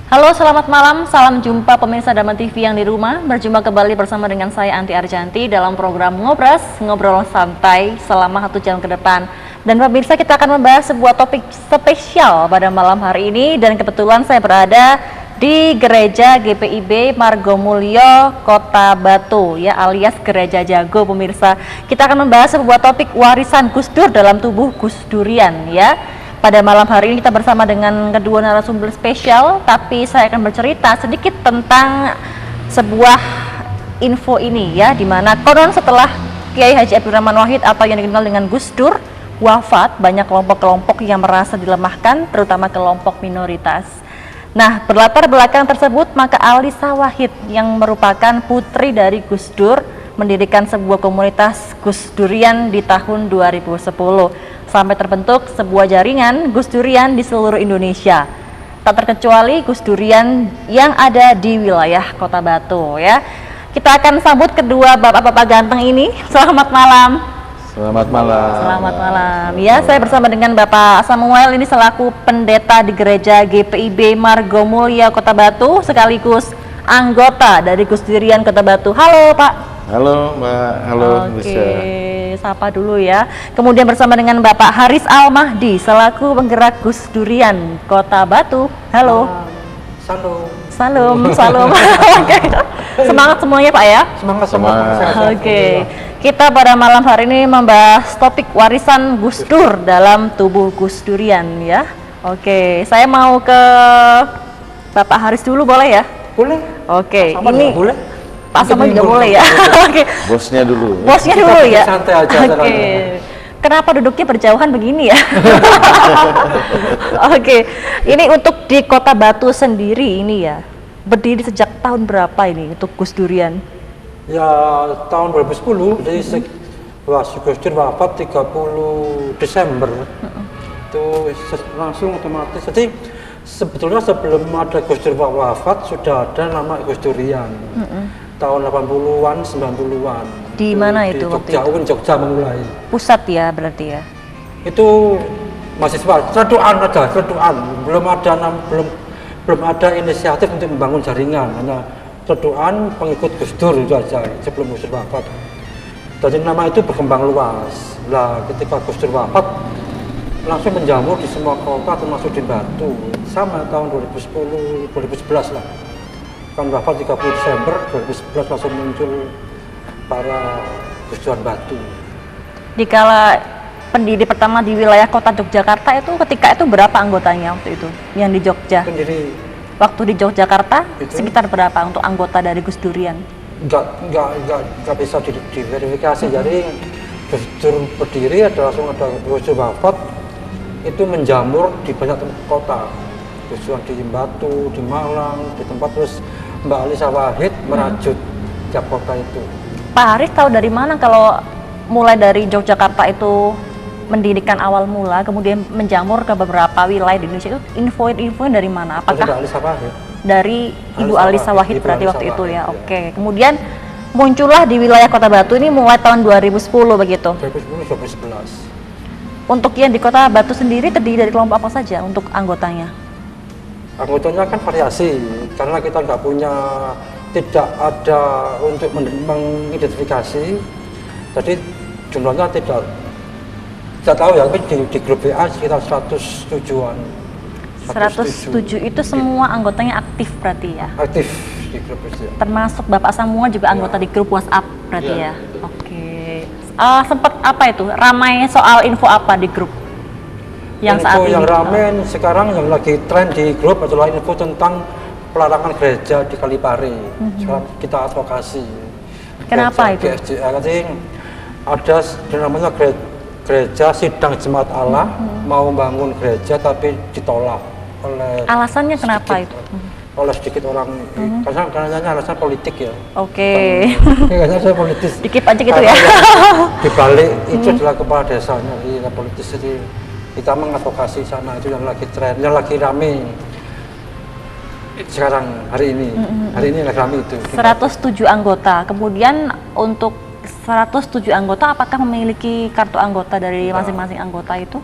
Halo, selamat malam. Salam jumpa pemirsa Dama TV yang di rumah. Berjumpa kembali bersama dengan saya Anti Arjanti dalam program Ngobras, ngobrol santai selama 1 jam ke depan. Dan pemirsa, kita akan membahas sebuah topik spesial pada malam hari ini. Dan kebetulan saya berada di Gereja GPIB Margomulyo, Kota Batu, ya, alias Gereja Jago, pemirsa. Kita akan membahas sebuah topik warisan Gus Dur dalam tubuh Gus Durian, ya. Pada malam hari ini kita bersama dengan kedua narasumber spesial, tapi saya akan bercerita sedikit tentang sebuah info ini, ya, dimana konon setelah Kiai Haji Abdurrahman Wahid atau yang dikenal dengan Gus Dur wafat, banyak kelompok-kelompok yang merasa dilemahkan, terutama kelompok minoritas. Nah, berlatar belakang tersebut, maka Alisa Wahid yang merupakan putri dari Gus Dur mendirikan sebuah komunitas Gus Durian di tahun 2010. Sampai terbentuk sebuah jaringan Gus Durian di seluruh Indonesia. Tak terkecuali Gus Durian yang ada di wilayah Kota Batu, ya. Kita akan sambut kedua bapak-bapak ganteng ini. Selamat malam. Selamat malam. Selamat malam. Ya, saya bersama dengan Bapak Samuel ini selaku pendeta di Gereja GPIB Margomulyo Kota Batu, sekaligus anggota dari Gus Durian Kota Batu. Halo, Pak. Halo, Mbak. Halo, Oke, sapa dulu ya. Kemudian bersama dengan Bapak Haris Al-Mahdi selaku penggerak Gus Durian Kota Batu. Halo. Salam. Salam, salam. Oke. Semangat semuanya, Pak, ya. Semangat. Oke. Kita pada malam hari ini membahas topik warisan Gus Dur dalam tubuh Gus Durian, ya. Oke, saya mau ke Bapak Haris dulu, boleh ya? Boleh. Oke, Sama ini boleh. Pak Sama juga boleh ya. Oke. Bosnya dulu. Bosnya dulu ya. Santai aja. Oke. Kenapa duduknya berjauhan begini ya? Oke. Ini untuk di Kota Batu sendiri ini ya. Berdiri sejak tahun berapa ini untuk Gus Durian? Ya, tahun 2010 jadi Gus Dur wafat 30 Desember. Itu langsung otomatis. Jadi sebetulnya sebelum ada Gus Dur wafat sudah ada nama Gus Durian. Tahun 80-an, 90-an. Di mana itu waktu itu? Jogja memulai. Pusat ya berarti ya. Itu mahasiswa, ceduan ada, ceduan. Belum ada inisiatif untuk membangun jaringan, hanya ceduan pengikut Gus Dur itu aja sebelum Gus Dur wafat. Jadi nama itu berkembang luas. Lah ketika Gus Dur wafat langsung menjamur di semua kota termasuk di Batu. Sama tahun 2010, 2011 lah. Kan wafat 30 Desember 2011 langsung muncul para Gus Duran Batu. Dikala pendiri pertama di wilayah kota Yogyakarta itu ketika itu berapa anggotanya waktu itu yang di Jogja? Pendiri waktu di Yogyakarta itu, sekitar berapa untuk anggota dari Gus Durian? Enggak bisa diverifikasi. Jadi Gus Dur berdiri langsung ada Gus Dur wafat itu menjamur di banyak kota. Gus Duran di Batu, di Malang, di tempat terus Mbak Alisa Wahid merajut tiap kota itu. Pak Haris tahu dari mana kalau mulai dari Yogyakarta itu mendirikan awal mula, kemudian menjamur ke beberapa wilayah di Indonesia itu info dari mana? Apakah Mbak Alisa Wahid? Dari Ibu Alisa Wahid berarti Alisa waktu itu Wahid, ya. ya. Oke. Kemudian muncullah di wilayah Kota Batu ini mulai tahun 2010 begitu. 2010-2011. Untuk yang di Kota Batu sendiri terdiri dari kelompok apa saja untuk anggotanya? Anggotanya kan variasi, karena kita tidak ada untuk mengidentifikasi, jadi jumlahnya tidak tahu ya, tapi di grup WA sekitar 107-an. 107 itu semua anggotanya aktif berarti ya? Aktif di grup itu. Termasuk Bapak Samuel juga anggota di grup WhatsApp berarti ya? Oke. Sempat apa itu? Ramai soal info apa di grup? Yang saat info yang ini ramai sekarang yang lagi tren di grup adalah info tentang pelarangan gereja di Kalipari. Sekarang kita advokasi. Kenapa itu? Jadi ada namanya gereja Sidang Jemaat Allah mau bangun gereja tapi ditolak oleh. Alasannya kenapa itu? Oleh sedikit orang, karena alasan politik ya. Oke. Kayaknya saya politis. Dikit aja gitu ya. Di balik itu adalah kepala desanya, jadi politis. Jadi kita mengadvokasi sana itu yang lagi tren, yang lagi rame sekarang hari ini. Hari ini lagi rame itu. 107 anggota. Kemudian untuk 107 anggota apakah memiliki kartu anggota dari masing-masing anggota itu?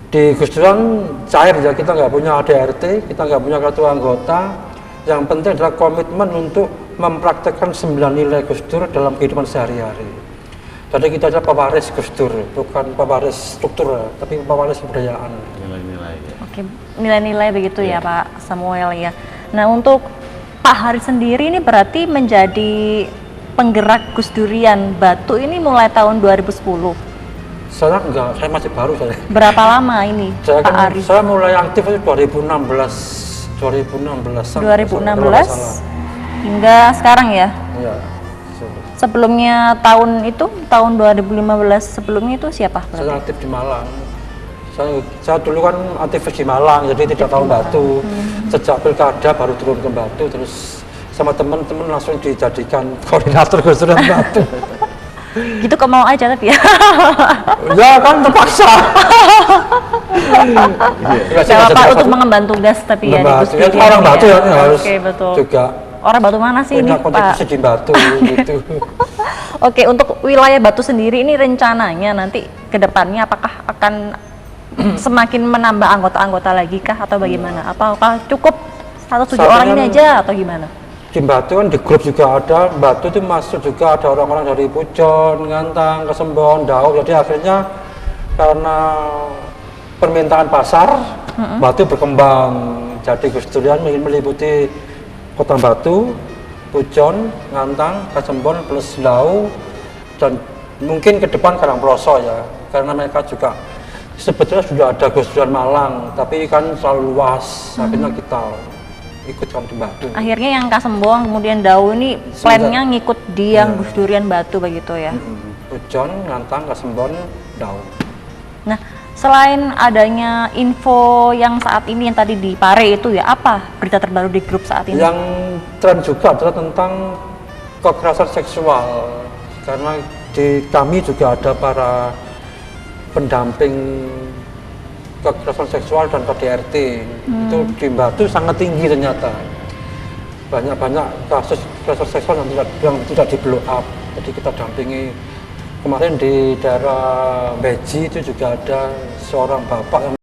Di Gus Duran cair ya, kita nggak punya ADRT, kita nggak punya kartu anggota. Yang penting adalah komitmen untuk mempraktekkan 9 nilai Gus Dur dalam kehidupan sehari-hari. Jadi kita adalah pewaris Gus Dur, bukan pewaris struktur, tapi pewaris kebudayaan. Nilai-nilai ya. Oke, nilai-nilai begitu ya Iya. Pak Samuel ya. Nah untuk Pak Haris sendiri ini berarti menjadi penggerak Gus Durian Batu ini mulai tahun 2010. Saya enggak, saya masih baru saya. Berapa lama ini Saya Pak kan, Haris? saya mulai aktif itu 2016 2016 hingga sekarang ya. Ya. Sebelumnya tahun 2015 sebelumnya itu siapa? Saya aktif di Malang. Saya dulu kan aktivis di Malang, jadi tidak tahu Batu. Sejak pilkada baru turun ke Batu, terus sama teman-teman langsung dijadikan koordinator Gus Durian Batu. Gitu kok mau aja tapi ya. Ya kan terpaksa. Gak apa-apa untuk mengemban tugas tapi ya di Gus Ya, Durian orang Batu ya harus Oke betul. juga Orang Batu mana sih ini punya Pak? kontribusi di Batu gitu. Oke, untuk wilayah Batu sendiri ini rencananya nanti ke depannya apakah akan semakin menambah anggota-anggota lagi kah atau bagaimana? Apakah cukup 107 Saat orang ini ini aja atau gimana? Di Batu kan di grup juga ada, Batu itu masuk juga ada orang-orang dari Pujon, Ngantang, Kesembon, Daud. Jadi akhirnya karena permintaan pasar, Batu berkembang. Jadi Gus Durian meliputi Kota Batu, Pujon, Ngantang, Kesembon plus Daud, dan mungkin ke depan Karangploso ya, karena mereka juga sebetulnya sudah ada Gus Durian Malang, tapi kan selalu luas, akhirnya kita ikutkan di Batu. Akhirnya yang Kasembong kemudian Dau ini plannya ngikut di yang Gus Durian Batu begitu ya. Pujon, Ngantang, Kesembon, Daud. Nah, selain adanya info yang saat ini yang tadi di Pare itu ya, apa berita terbaru di grup saat ini? Yang tren juga adalah tentang kekerasan seksual, karena di kami juga ada para pendamping kekerasan seksual dan KDRT. Itu di Batu sangat tinggi ternyata. Banyak-banyak kasus kekerasan seksual yang tidak di blow up. Jadi kita dampingi. Kemarin di daerah Beji itu juga ada seorang bapak yang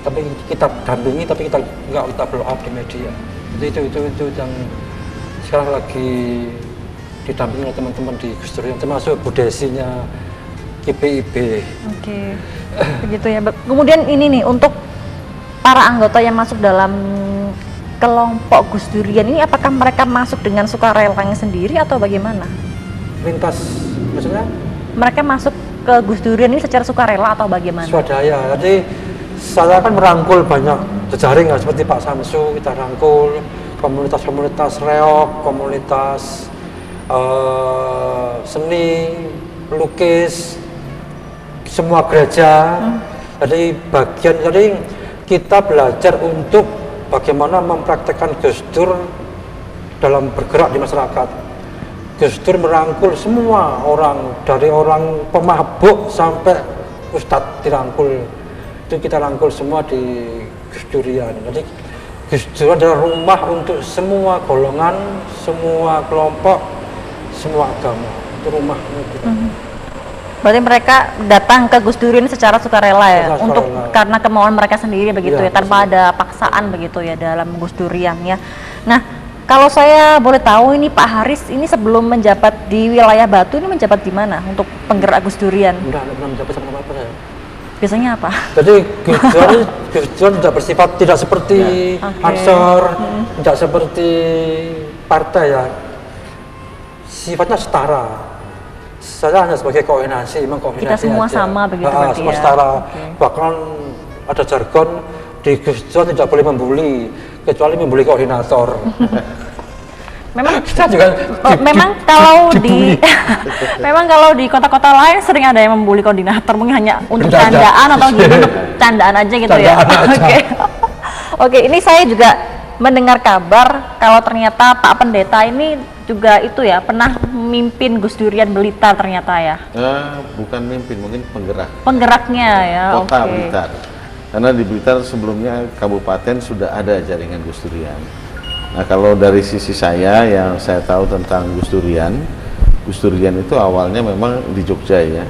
tapi kita dampingi, tapi kita nggak kita blow up di media. Jadi itu yang sekarang lagi didampingi oleh teman-teman di Gus Durian, termasuk Bu Desinya IPIB. Oke, begitu ya. Kemudian ini nih untuk para anggota yang masuk dalam kelompok Gus Durian ini, apakah mereka masuk dengan sukarelanya sendiri atau bagaimana? Lintas, maksudnya? Mereka masuk ke Gus Durian ini secara sukarela atau bagaimana? Swadaya. Jadi saya kan merangkul banyak jejaring ya, seperti Pak Samsu, kita rangkul komunitas-komunitas reok, komunitas seni, pelukis, semua gereja. Jadi kita belajar untuk bagaimana mempraktekkan Gus Dur dalam bergerak di masyarakat. Gus Dur merangkul semua orang, dari orang pemabuk sampai ustadz dirangkul. Itu kita rangkul semua di Gus Durian. Jadi Gus Dur adalah rumah untuk semua golongan, semua kelompok, semua agama. Itu rumahnya kita. Berarti mereka datang ke Gus Durian secara sukarela ya, Secara untuk sukarela. karena kemauan mereka sendiri begitu Iya, ya, tanpa ada paksaan begitu ya dalam Gus Durian ya. Nah, kalau saya boleh tahu ini Pak Haris ini sebelum menjabat di wilayah Batu ini menjabat di mana untuk penggerak Gus Durian? Enggak pernah menjabat sama apa saya. Biasanya apa? Jadi Gus Dur tidak bersifat tidak seperti Oke. Ansor, tidak seperti partai ya. Sifatnya setara. Saya hanya sebagai koordinasi, mengkoordinasi Kita semua aja. sama begitu berarti Semua ya? setara. Oke. Bahkan ada jargon di Gus Dur tidak boleh membuli, kecuali membuli koordinator. Memang Kita juga memang kalau di memang kalau di kota-kota lain sering ada yang membuli koordinator, mungkin hanya untuk Bercanda. candaan atau gimana, untuk candaan aja gitu ya. Candaan aja. Oke. Oke, ini saya juga mendengar kabar kalau ternyata Pak Pendeta ini juga itu ya pernah memimpin Gus Durian Blitar ternyata ya. Bukan mimpin, mungkin penggerak Penggeraknya ya. kota Oke. Blitar. Karena di Blitar sebelumnya kabupaten sudah ada jaringan Gus Durian. Nah, kalau dari sisi saya yang saya tahu tentang Gus Durian itu awalnya memang di Jogja ya.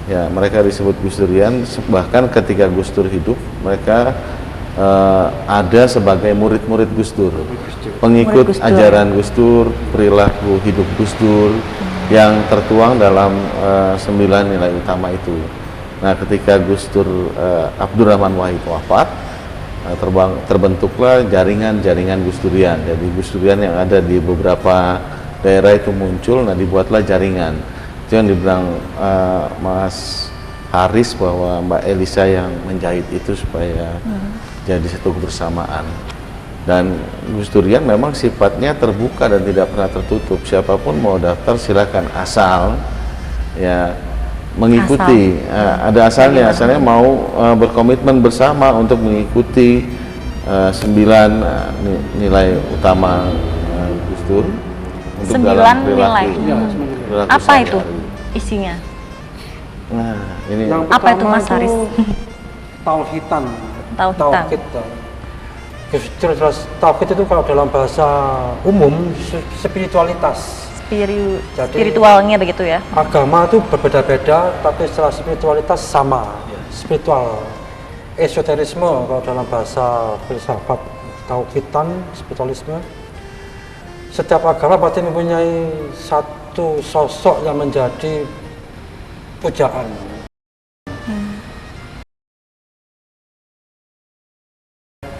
Ya, mereka disebut Gus Durian, bahkan ketika Gus Dur hidup, mereka ada sebagai murid-murid Gus Dur, pengikut Murid Gus Dur. ajaran Gus Dur, perilaku hidup Gus Dur yang tertuang dalam 9 nilai utama itu. Nah, ketika Gus Dur Abdurrahman Wahid wafat, terbentuklah jaringan-jaringan Gus Durian. Jadi Gus Durian yang ada di beberapa daerah itu muncul, nah dibuatlah jaringan. Itu yang dibilang Mas Haris bahwa Mbak Elisa yang menjahit itu supaya jadi satu kebersamaan. Dan Gus Durian memang sifatnya terbuka dan tidak pernah tertutup. Siapapun mau daftar silakan, asal ya mengikuti. Ada asalnya, asalnya mau berkomitmen bersama untuk mengikuti 9 nilai utama Gus Dur untuk 9 dalam nilai. perilaku Apa itu sehari-hari. isinya? Nah, ini Yang Apa itu, pertama Mas Haris? Tauhidan. Tauhidan. Tauhid. Gus Dur jelas tauhid itu kalau dalam bahasa umum spiritualitas. Jadi, Jadi- spiritualnya begitu ya. Agama itu berbeda-beda, tapi secara spiritualitas sama. Spiritual, esoterisme kalau dalam bahasa filsafat, tauhidan, spiritualisme. Setiap agama pasti mempunyai satu sosok yang menjadi pujaan.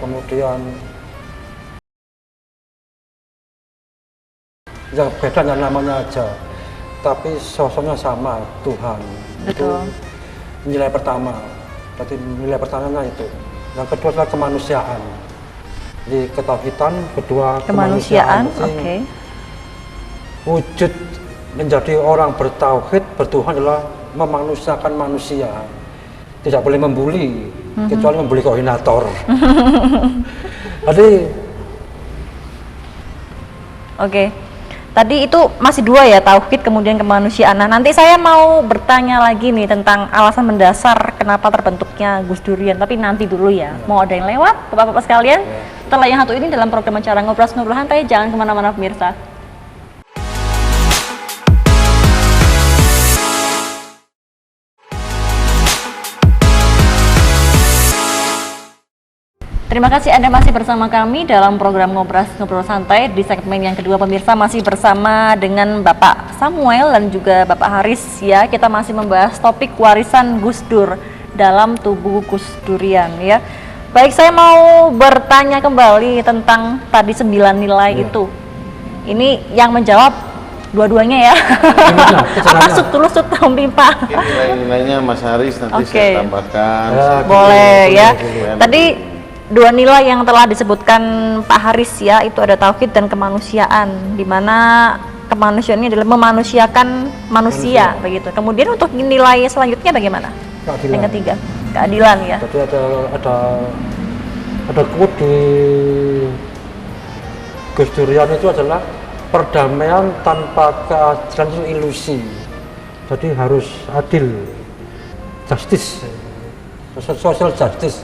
Kemudian yang beda hanya namanya aja, tapi sosoknya sama, Tuhan. Betul. Itu nilai pertama. Berarti nilai pertamanya itu. Yang kedua adalah kemanusiaan. Jadi ketauhidan, kedua Kemanusiaan, Jadi, oke. wujud menjadi orang bertauhid, bertuhan adalah memanusiakan manusia. Tidak boleh membuli, kecuali membuli koordinator. Jadi Oke. Tadi itu masih 2 ya, tauhid kemudian kemanusiaan. Nah, nanti saya mau bertanya lagi nih tentang alasan mendasar kenapa terbentuknya Gus Durian, tapi nanti dulu ya. Mau ada yang lewat, Bapak-bapak sekalian? Setelah yang satu ini dalam program acara Ngobrol Santai, jangan kemana-mana pemirsa. Terima kasih Anda masih bersama kami dalam program Ngobrol Santai di segmen yang kedua pemirsa, masih bersama dengan Bapak Samuel dan juga Bapak Haris ya. Kita masih membahas topik warisan Gus Dur dalam tubuh Gus Durian ya. Baik, saya mau bertanya kembali tentang tadi 9 nilai itu. Ini yang menjawab dua-duanya ya. Apa sut-lusut Pak? nilai-nilainya Mas Haris nanti Oke. saya tambahkan. Boleh ya. boleh. Tadi 2 nilai yang telah disebutkan Pak Haris ya, itu ada tauhid dan kemanusiaan, di mana kemanusiaan ini adalah memanusiakan manusia begitu. Kemudian untuk nilai selanjutnya bagaimana? keadilan. Yang ketiga, keadilan ya. Jadi ada quote di Gus Durian itu adalah perdamaian tanpa keadilan itu ilusi. Jadi harus adil, justice, social justice,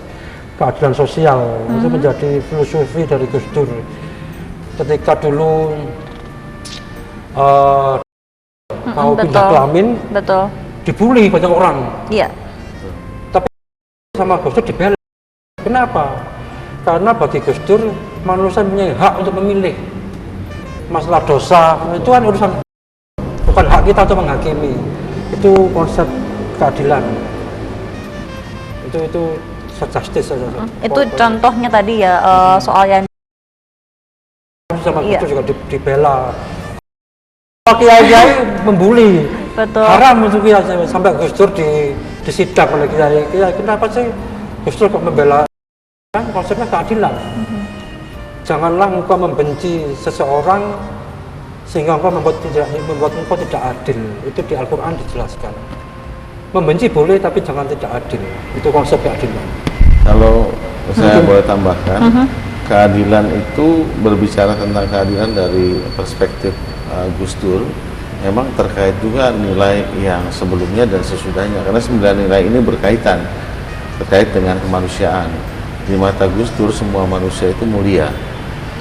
keadilan sosial. Itu menjadi filosofi dari Gus Dur. Ketika dulu mau pindah kelamin, Betul. dibully banyak orang. Iya. Sama Gus Dur dibela. Kenapa? Karena bagi Gus Dur manusia punya hak untuk memilih. Masalah dosa itu kan urusan, bukan hak kita untuk menghakimi. Itu konsep keadilan. Itu justice saja. Itu contohnya tadi ya, soal yang sama iya. Gus Dur juga dibela. Kiai membuli. betul. Haram untuk kiai sampai Gus Dur disidang oleh kiai. Kenapa sih Gus Dur kok membela? Kan konsepnya keadilan. Janganlah engkau membenci seseorang sehingga engkau membuat engkau tidak adil. Itu di Al-Quran dijelaskan. Membenci boleh tapi jangan tidak adil. Itu konsep keadilan. Kalau saya boleh tambahkan, keadilan itu berbicara tentang keadilan dari perspektif Gus Dur, memang terkait juga nilai yang sebelumnya dan sesudahnya, karena 9 nilai ini berkaitan terkait dengan kemanusiaan. Di mata Gus Dur semua manusia itu mulia,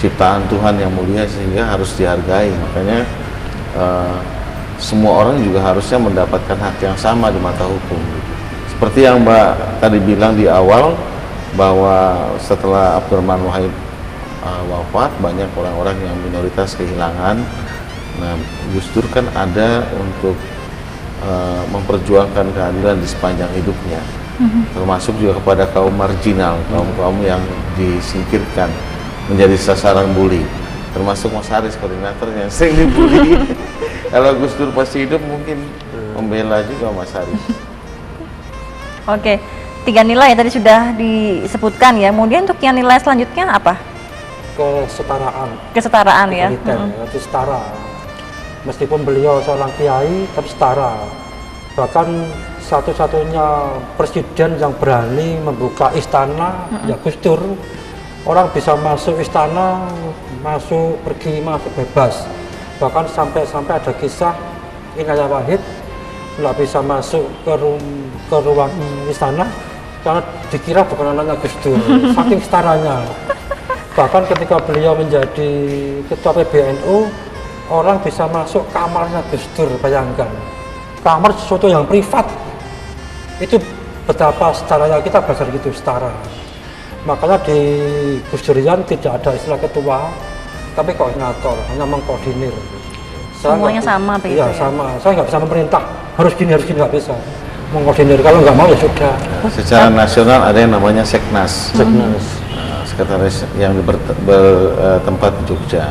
ciptaan Tuhan yang mulia sehingga harus dihargai. Makanya semua orang juga harusnya mendapatkan hak yang sama di mata hukum. Seperti yang Mbak tadi bilang di awal, bahwa setelah Abdurrahman Wahid wafat, banyak orang-orang yang minoritas kehilangan. Nah, Gus Dur kan ada untuk memperjuangkan keadilan di sepanjang hidupnya, termasuk juga kepada kaum marginal, kaum-kaum yang disingkirkan, menjadi sasaran bully, termasuk Mas Haris, koordinator yang sering dibully. Kalau Gus Dur pasti hidup mungkin membela juga Mas Haris. Oke, 3 nilai tadi sudah disebutkan ya. Kemudian untuk yang nilai selanjutnya apa? Kesetaraan. Kesetaraan ya. Egaliter, itu setara. Meskipun beliau seorang kiai, tapi setara. Bahkan satu-satunya presiden yang berani membuka istana, ya Gus Dur. Orang bisa masuk istana, masuk, pergi, masuk bebas. Bahkan sampai ada kisah Inayah Wahid nggak bisa masuk ke ruang istana karena dikira bukan anaknya Gus Dur, saking setaranya. Bahkan ketika beliau menjadi ketua PBNU, orang bisa masuk kamarnya Gus Dur, bayangkan. Kamar sesuatu yang privat, itu betapa setaranya kita belajar gitu, setara. Makanya di Gus Durian tidak ada istilah ketua, tapi koordinator, hanya mengkoordinir. Semuanya sama begitu ya? ya? Sama, saya nggak bisa memerintah, harus gini, nggak bisa. Mengkoordinir, kalau nggak mau ya sudah. Secara nasional ada yang namanya Seknas. Sekretaris yang bertempat di Jogja,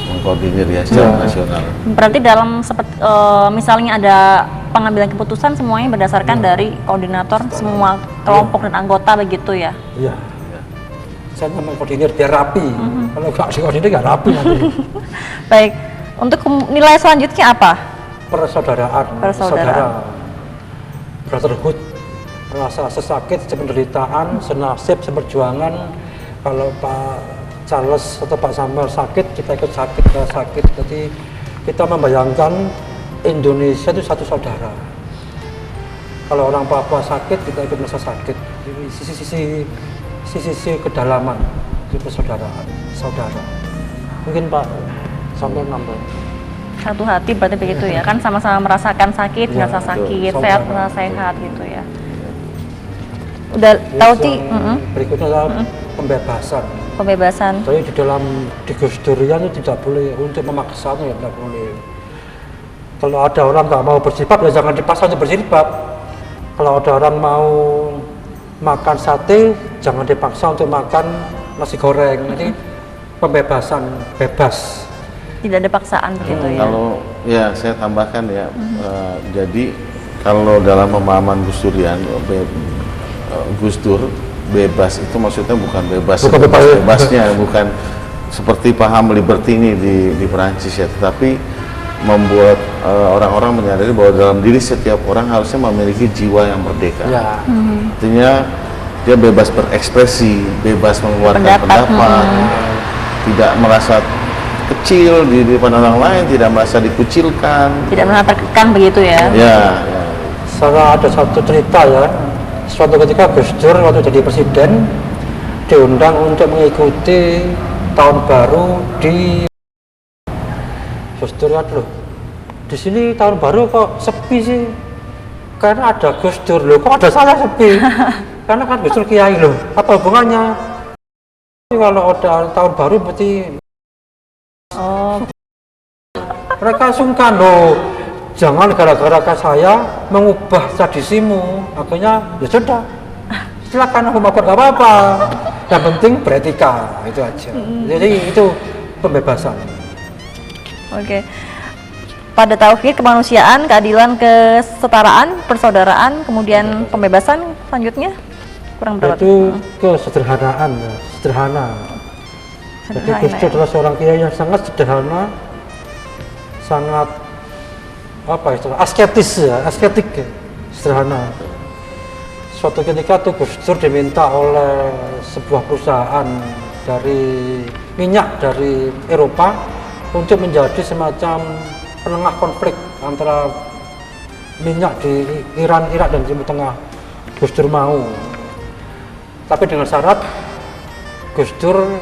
mengkoordinir ya secara nasional. Berarti dalam misalnya ada pengambilan keputusan semuanya berdasarkan dari koordinator semua kelompok dan anggota begitu ya? Iya. Saya mengkoordinir biar rapi. Kalau nggak dikoordinir nggak rapi nanti. Baik, untuk nilai selanjutnya apa? Persaudaraan. Persaudaraan. Brotherhood. Rasa sesakit, sependeritaan, senasib, seperjuangan. Kalau Pak Charles atau Pak Samuel sakit, kita ikut sakit. Jadi kita membayangkan Indonesia itu satu saudara. Kalau orang Papua sakit, kita ikut merasa sakit. Sisi kedalaman itu persaudaraan, saudara. Mungkin Pak Samuel nambah. Satu hati berarti begitu ya, kan sama-sama merasakan sakit, Ya, merasa sakit, betul. sehat, Saudara. merasa sehat gitu ya. Udah tahu sih, Berikutnya adalah pembebasan. pembebasan. Jadi di Gus Durian itu tidak boleh untuk memaksa, itu tidak boleh. Kalau ada orang nggak mau berjilbab, ya jangan dipaksa untuk berjilbab. Kalau ada orang mau makan sate, jangan dipaksa untuk makan nasi goreng. Nanti pembebasan, bebas. Tidak ada paksaan begitu ya. Kalau ya saya tambahkan ya, jadi kalau dalam pemahaman Gus Durian, Gus Dur bebas itu maksudnya bukan bebas bebasnya, bukan seperti paham liberty ini di Perancis ya, tetapi membuat orang-orang menyadari bahwa dalam diri setiap orang harusnya memiliki jiwa yang merdeka. Ya. Artinya dia bebas berekspresi, bebas mengeluarkan pendapat, tidak merasa kecil di depan orang lain, tidak merasa dikucilkan, Tidak merasa terkekang begitu ya. ya. Saya ada satu cerita ya. Suatu ketika Gus Dur waktu jadi presiden diundang untuk mengikuti tahun baru di Gus Dur. Loh, di sini tahun baru kok sepi sih? Karena ada Gus Dur. Loh, kok ada saya sepi? Karena kan Gus Dur kiai loh. Apa hubungannya? Kalau ada tahun baru berarti mereka sungkan loh. Jangan gara-gara saya mengubah tradisimu. Akhirnya ya sudah, silakan aku mau gak apa-apa. Yang penting beretika, itu aja. Jadi itu pembebasan. Oke. Pada tauhid, kemanusiaan, keadilan, kesetaraan, persaudaraan, kemudian pembebasan selanjutnya kurang berapa? Itu kesederhanaan, ya. Sederhana. Jadi Gus Dur adalah seorang kiai yang sangat sederhana, sangat apa itu, asketis ya, asketik ya, sederhana. Suatu ketika tuh Gus Dur diminta oleh sebuah perusahaan dari minyak dari Eropa untuk menjadi semacam penengah konflik antara minyak di Iran, Irak dan Timur Tengah. Gus Dur mau, tapi dengan syarat Gus Dur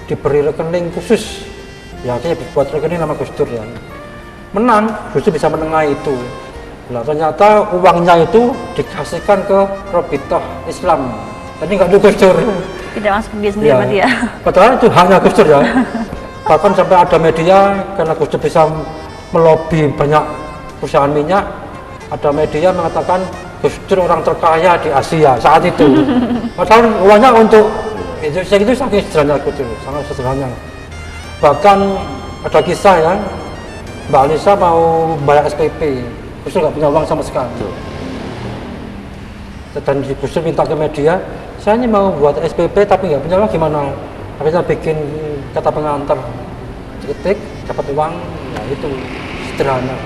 diberi rekening khusus. Ya, akhirnya dibuat rekening nama Gus Dur ya. menang, Gus Dur bisa menengahi itu. Nah ternyata uangnya itu dikasihkan ke Robitoh Islam, jadi nggak untuk Gus Dur. Tidak masuk dia sendiri berarti ya. Padahal itu haknya Gus Dur ya. Bahkan sampai ada media, karena Gus Dur bisa melobi banyak perusahaan minyak, ada media mengatakan Gus Dur orang terkaya di Asia saat itu. Padahal uangnya untuk itu saking sederhana Gus Dur, sangat sederhana. Bahkan ada kisah ya, Mbak Anissa mau bayar SPP, Gus Dur nggak punya uang sama sekali. Dan Gus Dur minta ke media, saya ini mau buat SPP tapi nggak punya uang gimana? Akhirnya bikin kata pengantar, ketik, dapat uang, ya itu sederhana.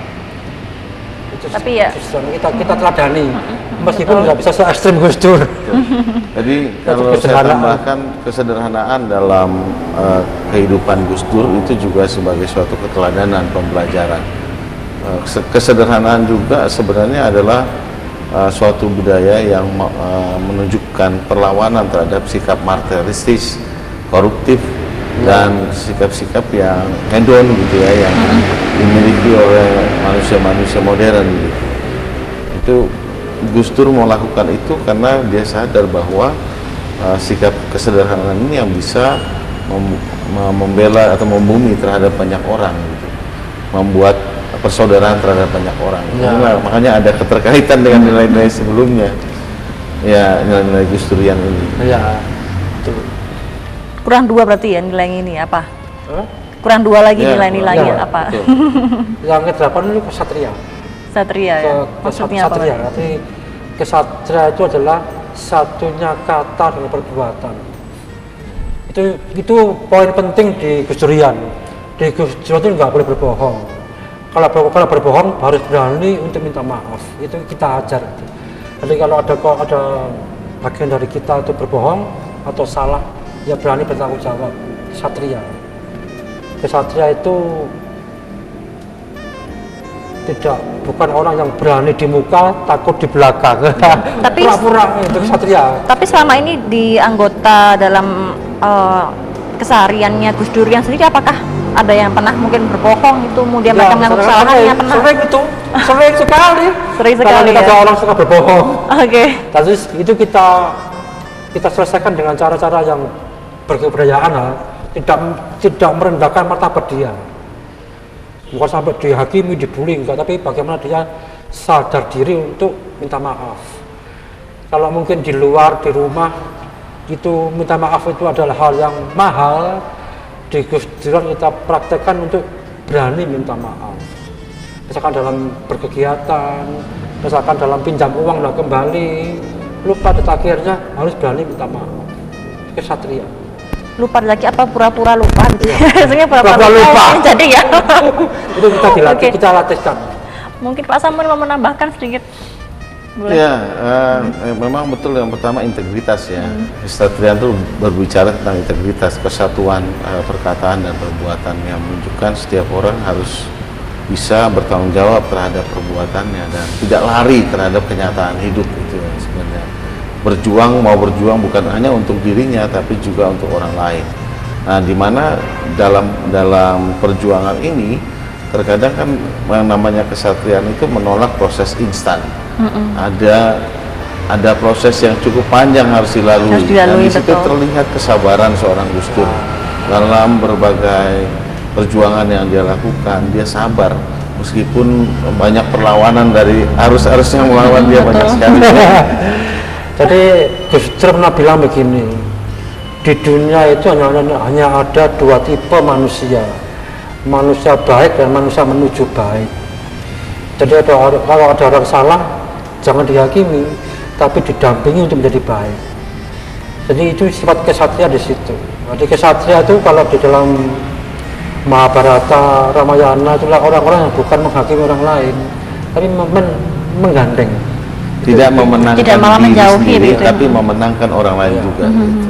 Itu Tapi ya sederhana. Kita teladani, meskipun nggak bisa se-ekstrim Gus Dur. Jadi kalau saya tambahkan kesederhanaan dalam kehidupan Gus Dur itu juga sebagai suatu keteladanan pembelajaran. Kesederhanaan juga sebenarnya adalah suatu budaya yang menunjukkan perlawanan terhadap sikap materialistis, koruptif, dan sikap-sikap yang hedon gitu ya, yang dimiliki oleh manusia-manusia modern gitu. Itu Gus Dur mau lakukan itu karena dia sadar bahwa sikap kesederhanaan ini yang bisa membela atau membumi terhadap banyak orang gitu, membuat persaudaraan terhadap banyak orang. Makanya ada keterkaitan dengan nilai-nilai sebelumnya, ya nilai-nilai Gus Durian ini. Ya, itu. kurang 2 berarti ya nilai ini apa? Huh? Kurang 2 lagi Ya, nilai-nilainya apa? betul. Yang ke-8 itu kesatria. Satria ya. Maksudnya apa? Kesatria, arti kesatria itu adalah satunya kata dengan perbuatan. Itu poin penting di Gus Durian. Di Gus Durian itu nggak boleh berbohong. Kalau berbohong harus berani untuk minta maaf. Itu kita ajar. Jadi kalau ada bagian dari kita itu berbohong atau salah, ya berani bertanggung jawab. Kesatria. Kesatria itu bukan orang yang berani di muka, takut di belakang. Tapi pura-pura itu kesatria. Tapi selama ini di anggota dalam kesehariannya Gus Durian sendiri, apakah ada yang pernah mungkin berbohong itu, kemudian mereka mengaku kesalahannya pernah? Sering sekali. Sering sekali Karena kita ya? orang suka berbohong. Oke. Terus itu kita selesaikan dengan cara-cara yang berkebudayaan, tidak merendahkan martabat dia. Bukan sampai dihakimi, dibully, enggak, tapi bagaimana dia sadar diri untuk minta maaf. Kalau mungkin di luar, di rumah, itu minta maaf itu adalah hal yang mahal. Di Gus Durian kita praktekkan untuk berani minta maaf. Misalkan dalam berkegiatan, misalkan dalam pinjam uang dan kembali, lupa akhirnya harus berani minta maaf. Kesatria. Lupa lagi apa pura-pura lupa gitu. Biasanya pura-pura lupa. Jadi ya. Itu kita dilatih, Oke. kita latihkan. Mungkin Pak Samuel mau menambahkan sedikit. Boleh. Ya, memang betul yang pertama integritas ya. Kesatria itu berbicara tentang integritas, kesatuan perkataan dan perbuatan yang menunjukkan setiap orang harus bisa bertanggung jawab terhadap perbuatannya dan tidak lari terhadap kenyataan hidup itu ya, sebenarnya. Mau berjuang bukan hanya untuk dirinya tapi juga untuk orang lain. Nah, di mana dalam perjuangan ini terkadang kan yang namanya kesatriaan itu menolak proses instan. Ada proses yang cukup panjang harus dilalui. Dan di situ betul. terlihat kesabaran seorang Gus Dur dalam berbagai perjuangan yang dia lakukan. Dia sabar meskipun banyak perlawanan dari arus-arus yang melawan dia banyak sekali. Jadi Gus Dur pernah bilang begini, di dunia itu hanya ada 2 tipe manusia, manusia baik dan manusia menuju baik. Jadi kalau ada orang salah, jangan dihakimi, tapi didampingi untuk menjadi baik. Jadi itu sifat kesatria di situ. Jadi kesatria itu kalau di dalam Mahabharata, Ramayana itulah orang-orang yang bukan menghakimi orang lain, tapi menggandeng. Tidak memenangkan Tidak malah diri menjauhi sendiri, gitu. tapi memenangkan orang lain juga. Gitu.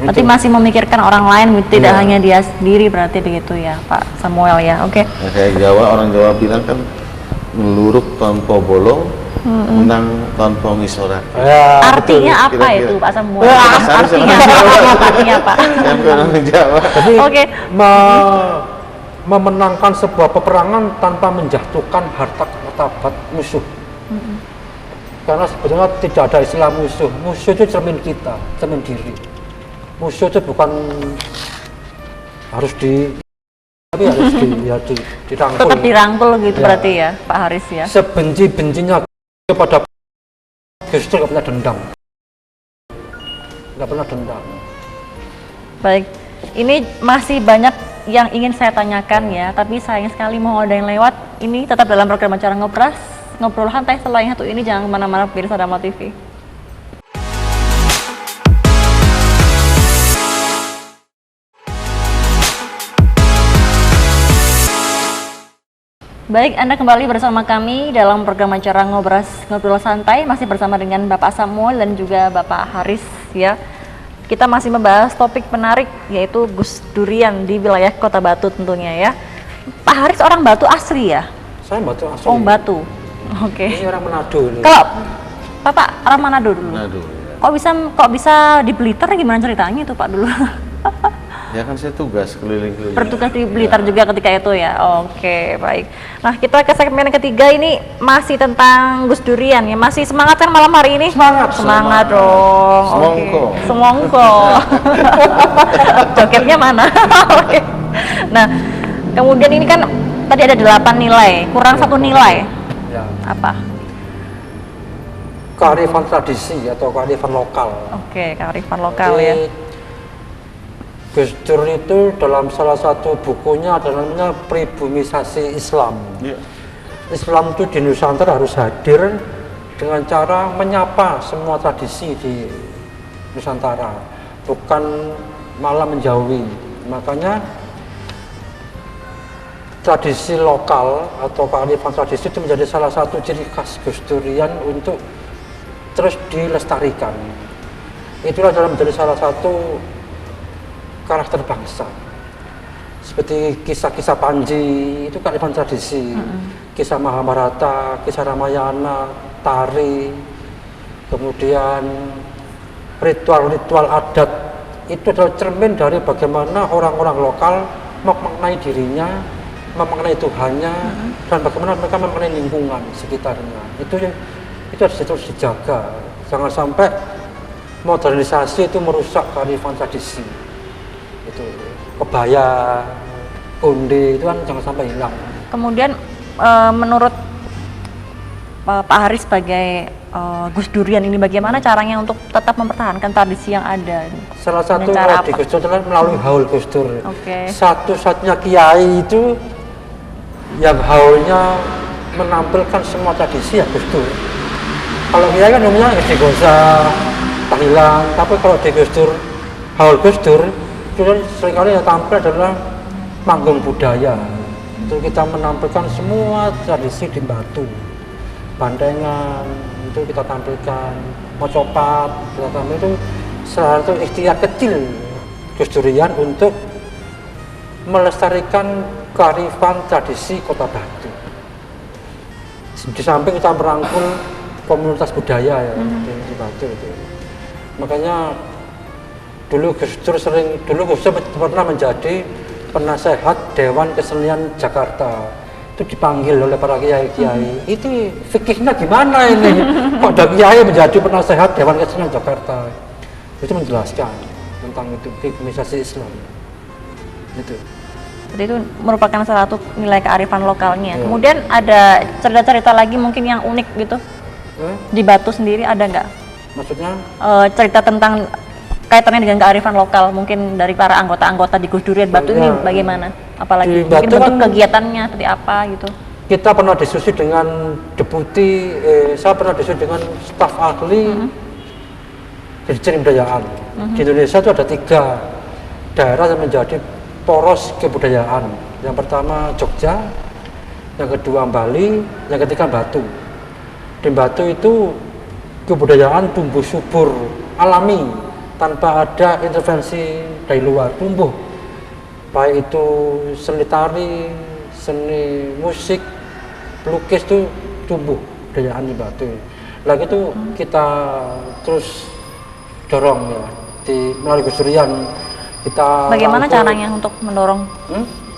Berarti masih memikirkan orang lain, tidak hanya dia sendiri, berarti begitu ya Pak Samuel ya. Oke. Nah, kayak orang Jawa bilang kan ngeluruk tanpa bolong, menang tanpa ngisorak. Ya, Artinya apa kira-kira. itu Pak Samuel? Bahasa Artinya Arab apa? Artinya apa? Kan orang Jawa. Jadi Oke. memenangkan sebuah peperangan tanpa menjatuhkan harta martabat musuh. Karena sebetulnya tidak ada istilah musuh. Musuh itu cermin kita, cermin diri. Musuh itu bukan harus tapi harus dirangkul. Tetap dirangkul gitu Ya. berarti ya, Pak Haris ya. Sebenci-bencinya kepada Gus Dur nggak pernah dendam. Nggak pernah dendam. Baik, ini masih banyak yang ingin saya tanyakan ya, tapi sayang sekali mau ada yang lewat. Ini tetap dalam program acara Ngobras, ngobrol santai setelah yang satu ini, jangan kemana-mana pemirsa Dharma TV. Baik, Anda kembali bersama kami dalam program acara Ngobras Ngobrol Santai, masih bersama dengan Bapak Samuel dan juga Bapak Haris ya. Kita masih membahas topik menarik yaitu Gus Durian di wilayah Kota Batu tentunya ya. Pak Haris orang Batu asli ya? Saya Batu asli. Oh Batu, oke. Ini orang Manado ini. Kalau Bapak orang Manado dulu? Manado. Kok bisa di Blitar, gimana ceritanya itu Pak dulu? Ya kan saya tugas keliling-keliling. Bertugas di Blitar juga ketika itu ya. Oke, baik. Nah, kita ke segmen ketiga ini masih tentang Gus Durian ya. Masih semangat kan malam hari ini? Semangat dong. Semongko. Oke. Semongko. Joketnya mana? Oke. Nah, kemudian ini kan tadi ada 8 nilai, kurang satu nilai. Ya. Apa? Kearifan tradisi atau kearifan lokal. Oke, kearifan lokal ya. Jadi, Gus Dur itu dalam salah satu bukunya ada namanya Pribumisasi Islam. Ya. Islam itu di Nusantara harus hadir dengan cara menyapa semua tradisi di Nusantara, bukan malah menjauhi. Makanya tradisi lokal atau kearifan tradisi itu menjadi salah satu ciri khas Gus Durian untuk terus dilestarikan. Itulah dalam menjadi salah satu karakter bangsa. Seperti kisah-kisah Panji itu kearifan tradisi, kisah Mahabharata, kisah Ramayana, tari, kemudian ritual-ritual adat itu adalah cermin dari bagaimana orang-orang lokal memaknai dirinya, memaknai Tuhannya, dan bagaimana mereka memaknai lingkungan sekitarnya. Itu harus dijaga. Jangan sampai modernisasi itu merusak kearifan tradisi. Itu kebaya, konde itu kan jangan sampai hilang. Kemudian menurut Pak Haris sebagai Gus Durian ini bagaimana caranya untuk tetap mempertahankan tradisi yang ada? Salah satu Dengan cara di apa? Gus Dur adalah melalui haul Gus Dur. Oke. Satu-satunya kiai itu yang haulnya menampilkan semua tradisi ya Gus Dur. Kalau kiai kan umumnya istighosah, tahlilan, tapi kalau di Gus Dur, haul Gus Dur itu seringkali yang tampil adalah panggung budaya. Itu kita menampilkan semua tradisi di Batu, bandengan itu kita tampilkan, mocopat kita tampilkan. Itu salah satu ikhtiar kecil Gus Durian untuk melestarikan kearifan tradisi Kota Batu. Di samping kita merangkul komunitas budaya ya di Batu itu. Makanya dulu Gus Dur pernah menjadi penasehat Dewan Kesenian Jakarta. Itu dipanggil oleh para kiai-kiai. Itu fikihnya gimana ini? Kok ada kiai menjadi penasehat Dewan Kesenian Jakarta? Itu menjelaskan tentang itu pribumisasi Islam. Itu. Jadi itu merupakan salah satu nilai kearifan lokalnya. Ya. Kemudian ada cerita-cerita lagi mungkin yang unik gitu di Batu sendiri, ada nggak? Maksudnya? Cerita tentang kaitannya dengan kearifan lokal mungkin dari para anggota-anggota di Gus Durian Batu ini Ya. bagaimana? Apalagi Di mungkin Batu bentuk kan- kegiatannya seperti apa gitu? Kita pernah diskusi dengan saya pernah diskusi dengan staf ahli Dirjen Kebudayaan. Di Indonesia itu ada 3 daerah yang menjadi poros kebudayaan. Yang pertama Jogja, yang kedua Bali, yang ketiga Batu. Di Batu itu kebudayaan tumbuh subur, alami, tanpa ada intervensi dari luar, tumbuh. Baik itu seni tari, seni musik, pelukis itu tumbuh kebudayaan di Batu. Lagi itu kita terus dorong ya melalui Gus Durian kita Bagaimana rangkul. caranya untuk mendorong?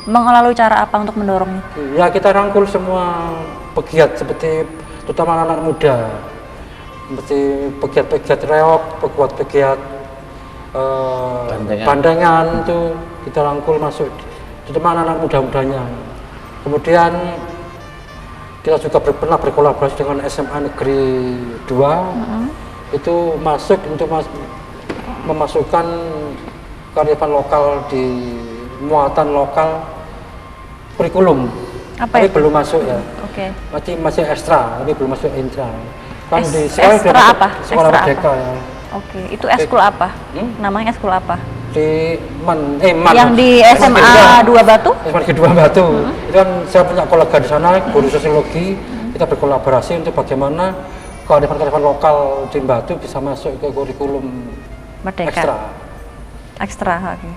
Melalui cara apa untuk mendorongnya? Ya kita rangkul semua pegiat seperti terutama anak-anak muda, seperti pegiat-pegiat reok, pegiat pandangan itu kita rangkul masuk, terutama anak-anak muda-mudanya. Kemudian kita juga pernah berkolaborasi dengan SMA Negeri 2, itu masuk untuk memasukkan kearifan lokal di muatan lokal kurikulum. Apa Tapi itu? belum masuk ya. Oke. Masih ekstra, tapi belum masuk intra. Kan di Ekstra apa? Sekolah Ekstra Merdeka apa? ya. Oke, itu eskul apa? Namanya eskul apa? Di Man. Yang di SMA 2 Batu? SMA Negeri 2 Batu. Itu kan saya punya kolega di sana, guru sosiologi. Kita berkolaborasi untuk bagaimana kearifan-kearifan lokal di Batu bisa masuk ke kurikulum Merdeka. ekstra. Ekstra, oke.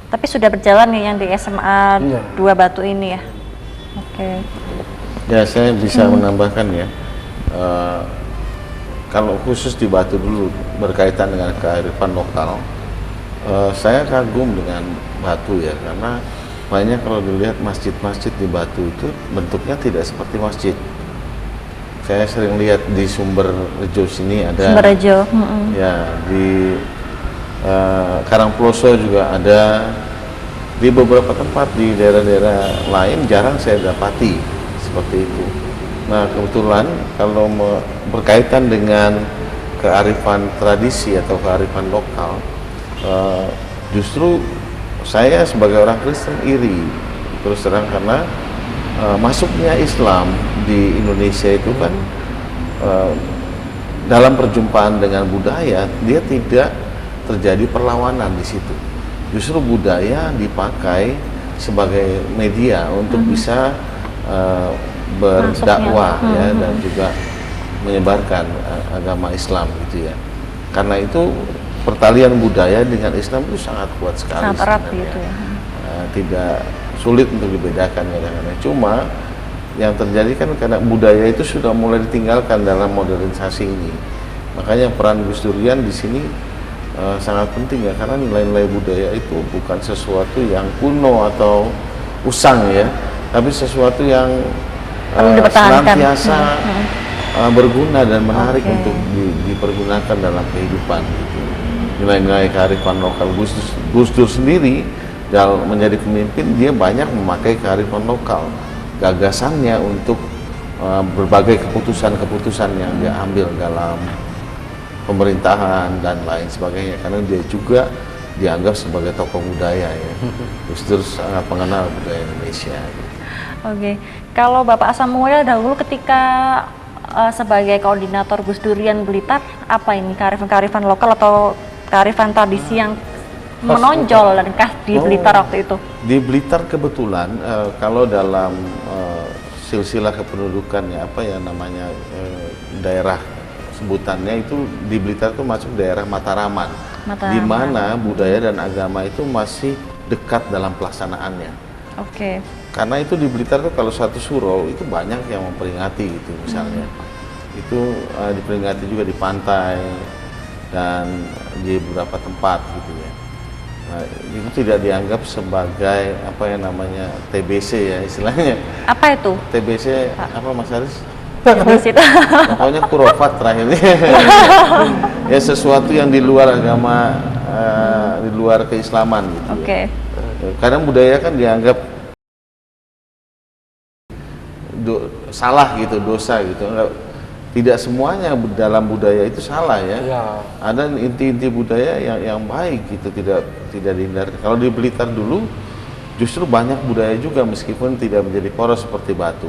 Tapi sudah berjalan nih yang di SMA Iya. 2 Batu ini ya? Oke. Ya, saya bisa menambahkan ya. Kalau khusus di Batu dulu berkaitan dengan kearifan lokal, saya kagum dengan Batu ya, karena banyak kalau dilihat masjid-masjid di Batu itu bentuknya tidak seperti masjid. Saya sering lihat di Sumberjo sini ada. Sumberjo. Ya, di Karangploso juga ada. Di beberapa tempat di daerah-daerah lain jarang saya dapati seperti itu. Nah, kebetulan kalau berkaitan dengan kearifan tradisi atau kearifan lokal, justru saya sebagai orang Kristen iri terus terang, karena masuknya Islam di Indonesia itu kan dalam perjumpaan dengan budaya dia tidak terjadi perlawanan di situ. Justru budaya dipakai sebagai media untuk bisa berdakwah ya, dan juga menyebarkan agama Islam gitu ya. Karena itu pertalian budaya dengan Islam itu sangat kuat sekali. Sangat erat sebenarnya. gitu ya. Tidak sulit untuk dibedakan kadang-kadang. Cuma yang terjadi kan karena budaya itu sudah mulai ditinggalkan dalam modernisasi ini. Makanya peran Gus Durian di sini sangat penting ya, karena nilai-nilai budaya itu bukan sesuatu yang kuno atau usang ya, tapi sesuatu yang senantiasa berguna dan menarik untuk dipergunakan dalam kehidupan gitu. Nilai-nilai kearifan lokal. Gus Dur sendiri dalam menjadi pemimpin dia banyak memakai kearifan lokal, gagasannya untuk berbagai keputusan-keputusan yang dia ambil dalam pemerintahan dan lain sebagainya, karena dia juga dianggap sebagai tokoh budaya ya. Gus Dur sangat mengenal budaya Indonesia. Oke, kalau Bapak Samuel dahulu ketika sebagai koordinator Gus Durian Blitar, apa ini kearifan-kearifan lokal atau kearifan tradisi yang menonjol dan khas di Blitar waktu itu? Di Blitar kebetulan kalau dalam silsilah kependudukannya apa ya namanya daerah sebutannya itu di Blitar itu masuk daerah Mataraman, di mana budaya dan agama itu masih dekat dalam pelaksanaannya. Oke. Karena itu di Blitar tuh kalau satu suro itu banyak yang memperingati gitu misalnya. Itu diperingati juga di pantai dan di beberapa tempat gitu ya. Nah, itu tidak dianggap sebagai apa ya namanya TBC ya istilahnya. Apa itu? TBC apa Mas Haris? Di situ. Pokoknya kurofat terakhirnya. Ya sesuatu yang di luar agama, di luar keislaman gitu. Oke. Ya. Kadang budaya kan dianggap salah gitu, dosa gitu. Tidak semuanya dalam budaya itu salah ya. Ada inti-inti budaya yang baik gitu, tidak dihindarkan. Kalau di Blitar dulu justru banyak budaya juga meskipun tidak menjadi poros seperti Batu.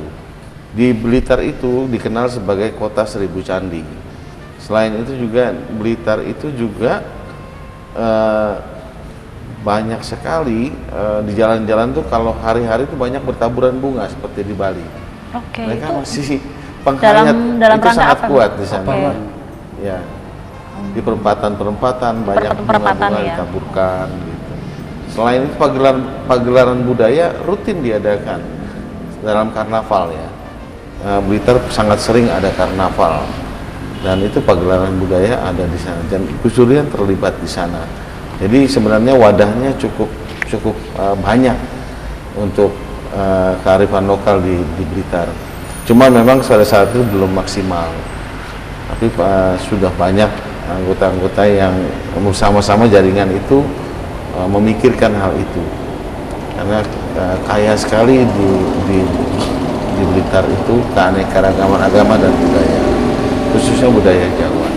Di Blitar itu dikenal sebagai kota 1000 candi. Selain itu juga Blitar itu juga banyak sekali di jalan-jalan tuh kalau hari-hari itu banyak bertaburan bunga seperti di Bali. Oke. Mereka Itu masih penghayat dalam itu rangka sangat apa? kuat di sana. Oke. Ya, di perempatan-perempatan banyak Perempatan, bunga-bunga ya. ditaburkan. Gitu. Selain itu pagelaran budaya rutin diadakan dalam karnaval ya. Blitar sangat sering ada karnaval dan itu pagelaran budaya ada di sana dan Gus Durian terlibat di sana. Jadi sebenarnya wadahnya cukup banyak untuk kearifan lokal di Blitar. Cuma memang pada saat itu belum maksimal. Tapi sudah banyak anggota-anggota yang bersama-sama jaringan itu memikirkan hal itu. Karena kaya sekali di Blitar itu keanekaragaman agama dan budaya, khususnya budaya Jawa.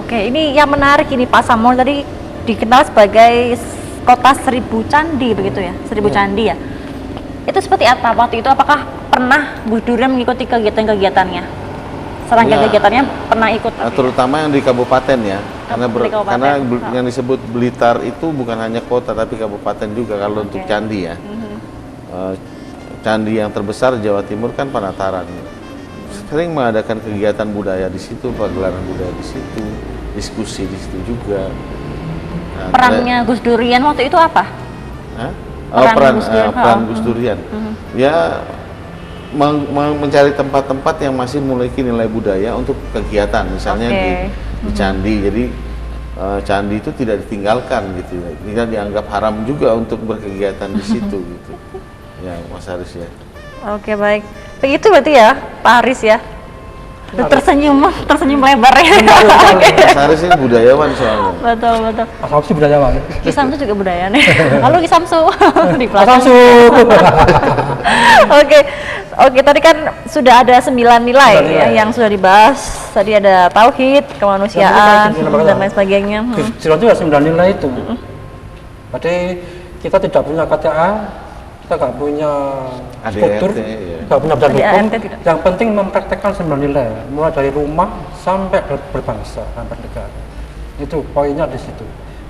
Oke, ini yang menarik ini Pak Samuel tadi dikenal sebagai kota 1000 candi begitu ya, 1000 candi ya. Itu seperti apa waktu itu? Apakah pernah Gus Durian mengikuti kegiatan-kegiatannya? Serangkaian Ya, kegiatannya pernah ikut? terutama yang di kabupaten ya, Di kabupaten. karena yang disebut Blitar itu bukan hanya kota tapi kabupaten juga kalau untuk candi ya. Candi yang terbesar Jawa Timur kan Panataran. Sering mengadakan kegiatan budaya di situ, pagelaran budaya di situ, diskusi di situ juga. Nah, Perannya Gus Durian waktu itu apa? Hah? Peran Gus Durian. peran Gus Durian. Ya mencari tempat-tempat yang masih memiliki nilai budaya untuk kegiatan, misalnya di candi. Jadi candi itu tidak ditinggalkan gitu, tidak dianggap haram juga untuk berkegiatan di situ gitu. Ya, Mas Haris ya. Oke, baik. Begitu berarti ya, Pak Haris ya. Tersenyum lebar ya. Mas Haris ini budayawan soalnya. Betul. Mas Samsu budayawan. Kisam itu juga budaya nih. Halo Kisamsu di Mas belakang. Samsu. Oke, tadi kan sudah ada 9 nilai ya yang sudah dibahas. Tadi ada tauhid, kemanusiaan dan lain sebagainya. Gus Durian itu ada 9 nilai itu. Berarti kita tidak punya KTA, kita nggak punya struktur, ADRT, ya. nggak punya badan hukum. ADRT tidak. Yang penting mempraktekkan 9 nilai, mulai dari rumah sampai berbangsa sampai negara. Itu poinnya di situ.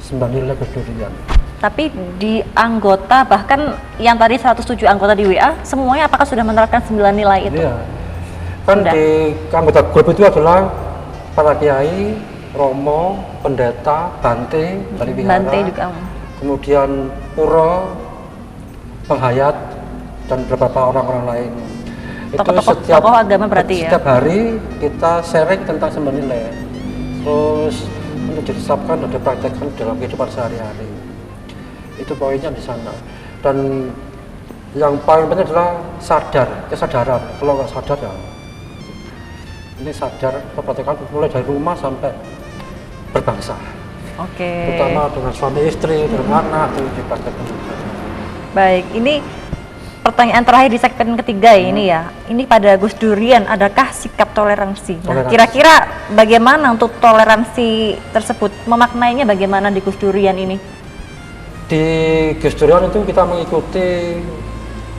9 nilai Gus Durian. Tapi di anggota, bahkan yang tadi 107 anggota di WA, semuanya apakah sudah menerapkan 9 nilai itu? Iya. Kan Sudah. di anggota grup itu adalah para kiai, romo, pendeta, bante dari wihara, Bante juga. kemudian pura, penghayat, dan beberapa orang-orang lain. Tokoh agama berarti ya? Setiap hari kita sharing tentang 9 nilai. Terus untuk diresapkan dan dipraktekkan dalam kehidupan sehari-hari. Itu poinnya di sana. Dan yang paling penting adalah kesadaran. Kalau nggak sadar ya, ini sadar perpraktekan mulai dari rumah sampai berbangsa. Oke. Terutama dengan suami istri, dengan anak itu dipraktekkan. Baik, ini pertanyaan terakhir di segmen ketiga ini ya. Ini pada Gus Durian, adakah sikap toleransi? Nah, Toleransi. kira-kira bagaimana untuk toleransi tersebut? Memaknainya bagaimana di Gus Durian ini? Di Gus Durian itu kita mengikuti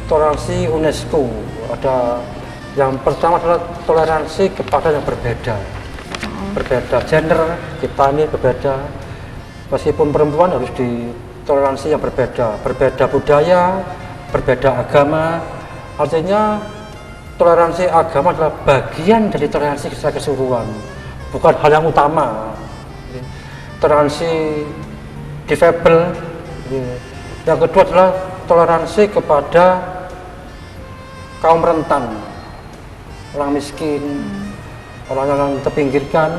toleransi UNESCO. Ada yang pertama adalah toleransi kepada yang berbeda. Berbeda gender, kita ini berbeda. Meskipun perempuan harus ditoleransi yang berbeda. Berbeda budaya, berbeda agama. Artinya toleransi agama adalah bagian dari toleransi secara keseluruhan, bukan hal yang utama. Toleransi difabel. Yang kedua adalah toleransi kepada kaum rentan, orang miskin, orang yang terpinggirkan,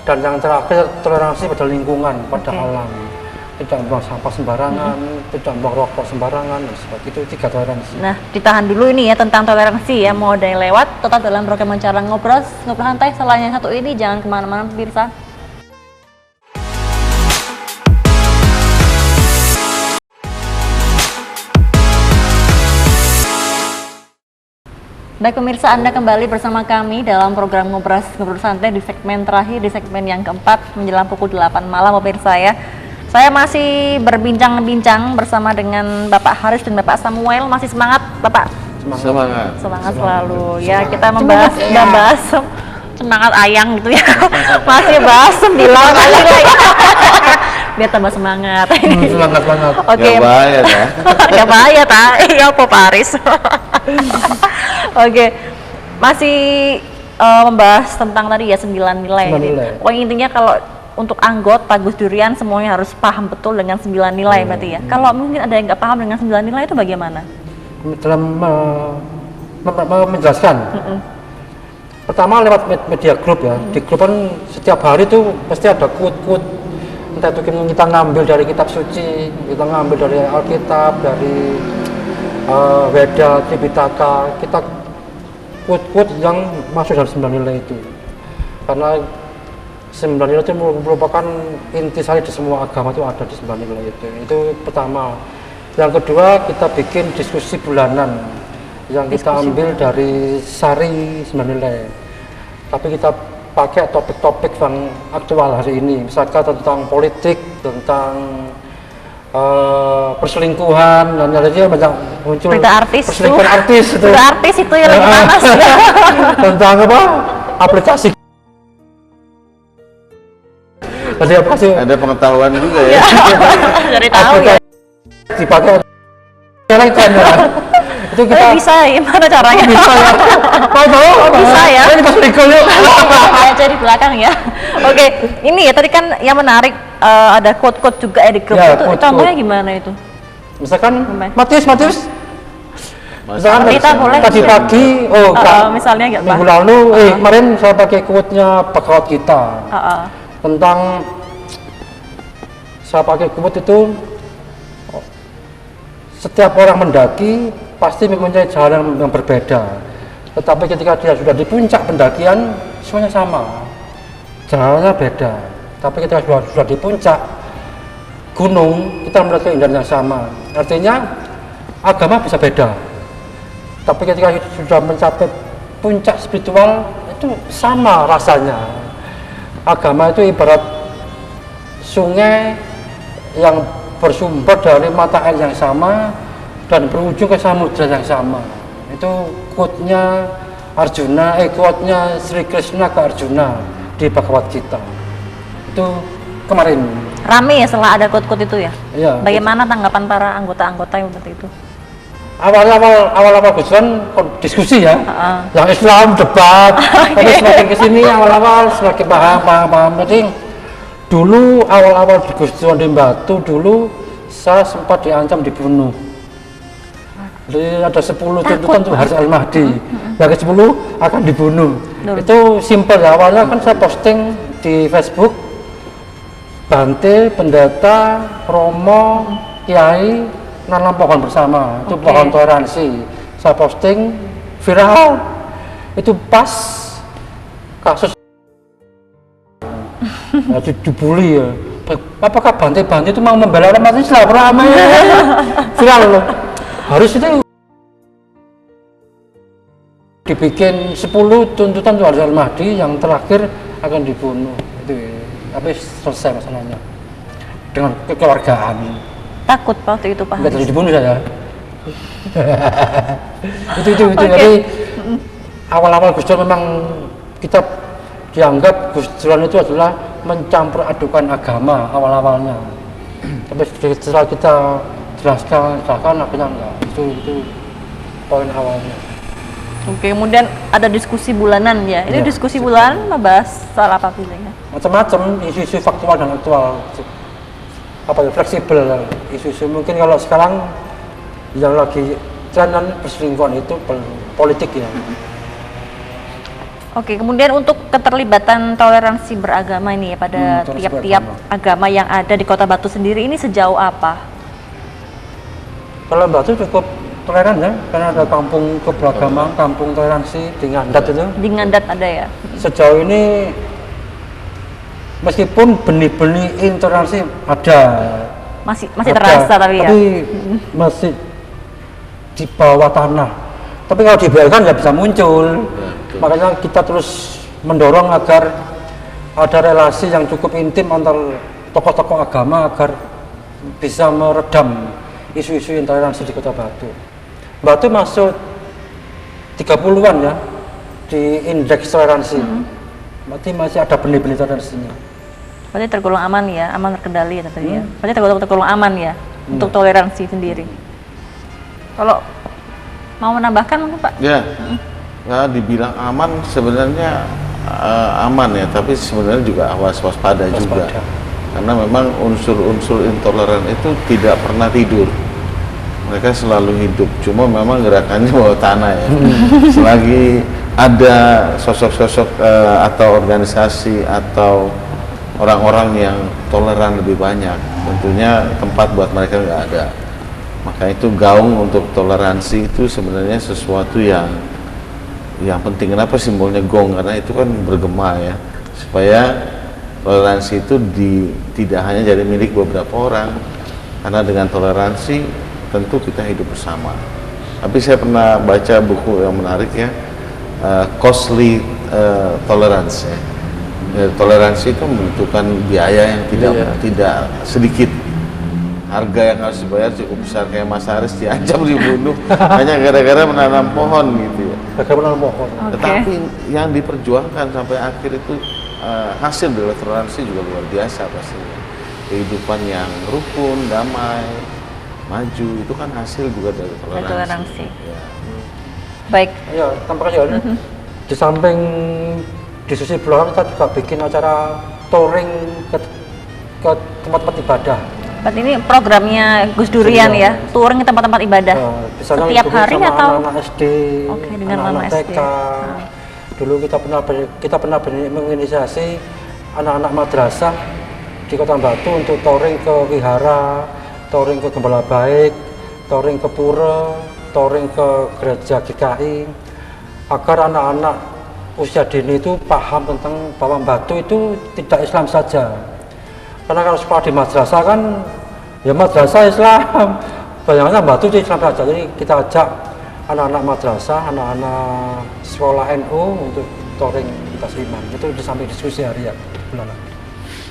dan yang terakhir toleransi pada lingkungan, pada alam. Tidak membuang sampah sembarangan, tidak membuang rokok sembarangan, dan sebagainya. Itu 3 toleransi. Nah, ditahan dulu ini ya tentang toleransi ya. Mau ada yang lewat, tetap dalam program Bicara Ngobrol santai. Selain yang satu ini, jangan kemana-mana pemirsa. Baik pemirsa, Anda kembali bersama kami dalam program Ngobrol Santai di segmen terakhir, di segmen yang keempat menjelang pukul 8 malam pemirsa ya. Saya masih berbincang-bincang bersama dengan Bapak Haris dan Bapak Samuel. Masih semangat Bapak? Semangat selalu. Ya, kita membahas semangat ayang gitu ya. Masih bahas 9 nilai ya. Biar tambah semangat. Semangat banget. Oke. Gak bahaya ya. Gak bahaya ta? Iya Pak Haris. Oke. Masih membahas tentang tadi ya 9 nilai. 9 nilai. Pokoknya intinya kalau untuk anggota Gus Durian semuanya harus paham betul dengan 9 nilai berarti ya. Kalau mungkin ada yang nggak paham dengan 9 nilai itu bagaimana? Dalam menjelaskan. Pertama lewat media grup ya. Di grup kan setiap hari tuh pasti ada quote-quote. Entah itu kita ngambil dari kitab suci, kita ngambil dari Alkitab, dari Weda, Tripitaka, kita quote-quote yang masuk dalam 9 nilai itu. Karena 9 nilai itu merupakan intisari di semua agama itu ada di 9 nilai itu. Itu pertama. Yang kedua, kita bikin diskusi bulanan yang kita ambil dari Sari 9 nilai. Tapi kita pakai topik-topik yang aktual hari ini, misalkan tentang politik, tentang perselingkuhan, dan lain-lain banyak muncul. Berita artis perselingkuhan artis itu. Berita artis itu yang lagi panas ya. Tentang apa? Aplikasi. Ada pengetahuan juga ya. Dari tahu ya. Dipakai elektron ya. Itu kita Bisa gimana caranya? bisa ya. Bisa ya. Ini pas legal yuk. Aja di belakang ya. Oke, ini ya tadi kan yang menarik ada quote-quote juga ya di grup Ya, itu. quote-quote. Contohnya gimana itu? Misalkan Sampai. Matius. Misalkan Kita boleh. tadi pagi, Misalnya nggak, Pak? minggu lalu, kemarin saya pakai quote-nya Bhagavad Gita tentang saya pakai quote itu, setiap orang mendaki pasti mempunyai jalan yang berbeda, tetapi ketika dia sudah di puncak pendakian semuanya sama, jalannya beda. Tapi ketika sudah di puncak gunung kita melihat keindahan yang sama. Artinya agama bisa beda, tapi ketika sudah mencapai puncak spiritual itu sama rasanya. Agama itu ibarat sungai yang bersumber dari mata air yang sama dan berujung ke samudra yang sama. Itu quote-nya Arjuna, quote-nya Sri Krishna ke Arjuna di Bhagavad Gita. Itu kemarin. Rame ya setelah ada quote-quote itu ya? Iya. Bagaimana tanggapan para anggota-anggota yang seperti itu? Awal-awal Gusron diskusi ya, yang Islam debat, tapi semakin kesini awal-awal semakin paham. Jadi dulu awal-awal di Gusron di Batu dulu saya sempat diancam dibunuh. Jadi ada 10 tuntutan untuk Haris Al-Mahdi, yang ke-10 akan dibunuh. Itu simpel ya, awalnya kan saya posting di Facebook, Bante, Pendeta, Romo, Kiai, nanam pohon bersama, itu pohon toleransi. Saya posting viral, itu pas kasus dibully ya. Apakah Bante itu mau membela umat Islam? Ramai viral loh. Harus itu dibikin 10 tuntutan untuk Haris Al-Mahdi, yang terakhir akan dibunuh. Itu ya. Tapi selesai masalahnya dengan kekeluargaan. Takut waktu itu Pak Enggak Haris? jadi dibunuh saya. itu. Oke. Jadi awal-awal Gus Dur memang kita dianggap Gus Dur itu adalah mencampur adukan agama awal-awalnya. Tapi setelah kita jelaskan akhirnya enggak. Itu poin awalnya. Oke, kemudian ada diskusi bulanan ya. Ini Iya. diskusi bulanan membahas soal apa biasanya? Macam-macam isu-isu faktual dan aktual. Apa ya, fleksibel isu-isu. Mungkin kalau sekarang yang lagi trenan perselingkuhan itu politik ya. Oke, kemudian untuk keterlibatan toleransi beragama ini ya pada toleransi tiap-tiap agama yang ada di Kota Batu sendiri ini sejauh apa? Kalau Batu cukup toleran ya, karena ada kampung keberagaman, kampung toleransi di Ngandat itu. Di Ngandat ada ya? Sejauh ini meskipun benih-benih intoleransi ada, Masih terasa tapi ya? masih di bawah tanah. Tapi kalau dibiarkan ya bisa muncul. Makanya kita terus mendorong agar ada relasi yang cukup intim antar tokoh-tokoh agama agar bisa meredam isu-isu intoleransi di Kota Batu. Batu masuk 30-an ya di indeks toleransi. Berarti masih ada benih-benih toleransinya. Berarti tergolong aman ya, aman terkendali ya tadi ya. Berarti tergolong aman ya untuk toleransi sendiri. Kalau mau menambahkan mungkin Pak? Ya, dibilang aman sebenarnya aman ya, tapi sebenarnya juga waspada juga. Karena memang unsur-unsur intoleran itu tidak pernah tidur. Mereka selalu hidup, cuma memang gerakannya bawah tanah ya. Selagi ada sosok-sosok atau organisasi atau orang-orang yang toleran lebih banyak, tentunya tempat buat mereka nggak ada. Maka itu gaung untuk toleransi itu sebenarnya sesuatu yang penting. Kenapa simbolnya gong? Karena itu kan bergema ya, supaya toleransi itu tidak hanya jadi milik beberapa orang, karena dengan toleransi tentu kita hidup bersama. Tapi saya pernah baca buku yang menarik ya, costly tolerance ya. Toleransi itu membutuhkan biaya yang tidak sedikit. Harga yang harus dibayar cukup besar, kayak Mas Haris diancam dibunuh hanya gara-gara menanam pohon gitu ya. Bagaimana mohon? Tetapi yang diperjuangkan sampai akhir itu hasil dari toleransi juga luar biasa pastinya. Kehidupan yang rukun, damai, maju itu kan hasil juga dari toleransi. Ya. Baik. Ya, tampaknya di samping diskusi belakang kita juga bikin acara touring ke tempat-tempat ibadah. Berarti ini programnya Gus Durian ya, touring ke tempat-tempat ibadah. Setiap hari sama atau anak-anak SD, Oke, dengan anak SD. TK. Dulu kita pernah menginisiasi anak-anak madrasah di Kota Batu untuk touring ke wihara, touring ke Gembala Baik, touring ke pura, touring ke gereja GKI, agar anak-anak usia dini itu paham tentang bahwa Batu itu tidak Islam saja. Karena kalau sekolah di madrasah kan ya madrasah Islam, bayangannya Batu itu Islam saja. Jadi kita ajak anak-anak madrasah, anak-anak sekolah NU untuk touring lintas iman. Itu di samping diskusi hari ya.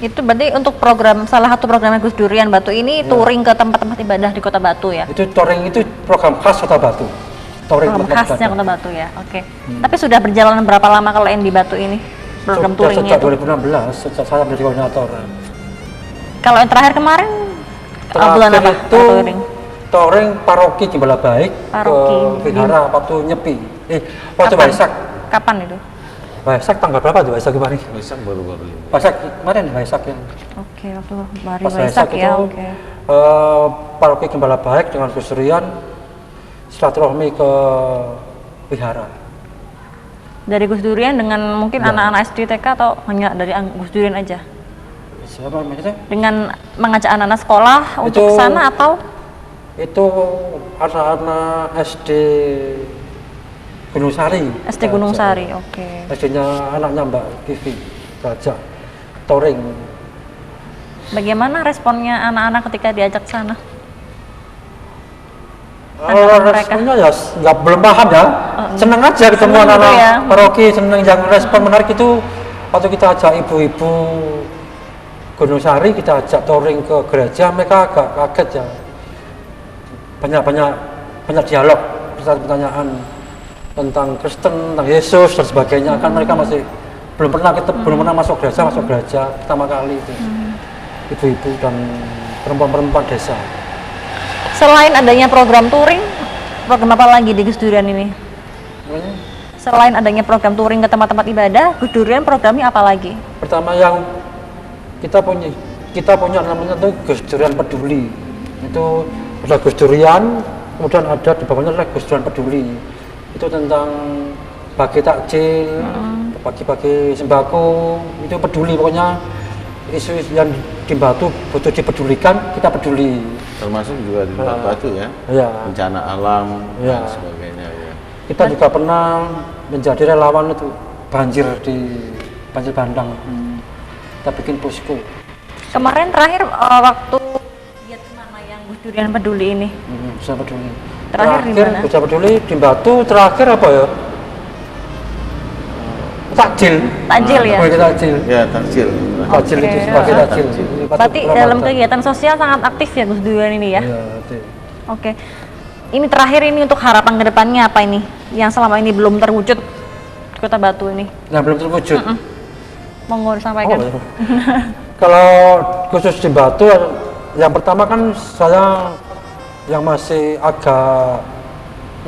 Itu berarti untuk program, salah satu programnya Gus Durian Batu ini touring ke tempat-tempat ibadah di Kota Batu ya? Itu touring itu program khas Kota Batu. Touring program khasnya Kota Batu ya, oke. Tapi sudah berjalan berapa lama kalau yang di Batu ini? Program touringnya sejak 2016, sejak saya menjadi koordinator. Kalau yang terakhir kemarin bulan apa? Itu touring paroki Gembala Baik Paroki ke wihara waktu Nyepi. Waktu Waisak. Kapan itu? Waisak tanggal berapa tuh Waisak kemarin? Waisak baru-baru ini. Waisak kemarin Waisak yang. Oke, waktu hari Pas Waisak ya, itu, oke. paroki Gembala Baik dengan Gus Durian silaturahmi ke wihara. Dari Gus Durian dengan mungkin anak-anak SD TK atau hanya dari Gus Durian aja? Siapa maksudnya? Dengan mengajak anak-anak sekolah untuk ke sana atau? Itu anak-anak SD Gunung Sari. SD Gunung Sari, oke. SD-nya anaknya Mbak Kivi, diajak touring. Bagaimana responnya anak-anak ketika diajak ke sana? Responnya ya nggak belum paham ya, seneng aja ketemu anak-anak ya. paroki, seneng. Yang respon menarik itu waktu kita ajak ibu-ibu Gunung Sari, kita ajak touring ke gereja, mereka agak kaget ya. Banyak dialog, pertanyaan tentang Kristen, tentang Yesus dan sebagainya. Kan mereka masih belum pernah masuk gereja pertama kali itu. Ibu-ibu dan perempuan-perempuan desa. Selain adanya program touring, program apa lagi di Gus Durian ini? Selain adanya program touring ke tempat-tempat ibadah, Gus Durian programnya apa lagi? Pertama yang kita punya namanya tuh Gus Durian Peduli. Itu ada Gus Durian, kemudian ada di bawahnya adalah Gus Durian Peduli. Itu tentang bagi takjil, bagi sembako, itu peduli. Pokoknya isu yang di Batu butuh dipedulikan, kita peduli. Termasuk juga di Batu ya, bencana alam dan sebagainya ya. Kita juga pernah menjadi relawan itu banjir bandang. Kita bikin posko. Kemarin terakhir waktu giat kemana yang Gus Durian Peduli ini? Bisa peduli. Terakhir di mana? Bisa peduli di Batu. Terakhir apa ya? Takjil ya? Takjil. Ya, takjil. Takjil itu sebagai takjil. Berarti dalam kegiatan sosial sangat aktif ya Gus Durian ini ya? Iya, Oke. Ini terakhir ini untuk harapan kedepannya apa ini? Yang selama ini belum terwujud di Kota Batu ini? Yang belum terwujud? Monggo disampaikan. Ya. Kalau khusus di Batu, yang pertama kan saya yang masih agak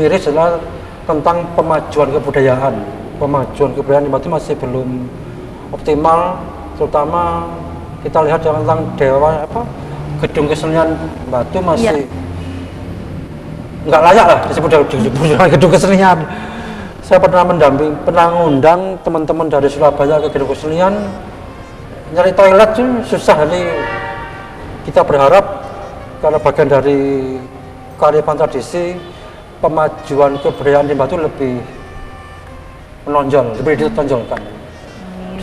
miris adalah tentang pemajuan kebudayaan. Pemajuan kebudayaan di Batu masih belum optimal, terutama kita lihat tentang gedung kesenian Batu masih nggak layak lah disebut gedung kesenian. Saya pernah mengundang teman-teman dari Surabaya ke gedung kesenian, nyari toilet tuh susah. Jadi kita berharap karena bagian dari kearifan tradisi, pemajuan kebudayaan di Batu lebih menonjol, lebih ditonjolkan.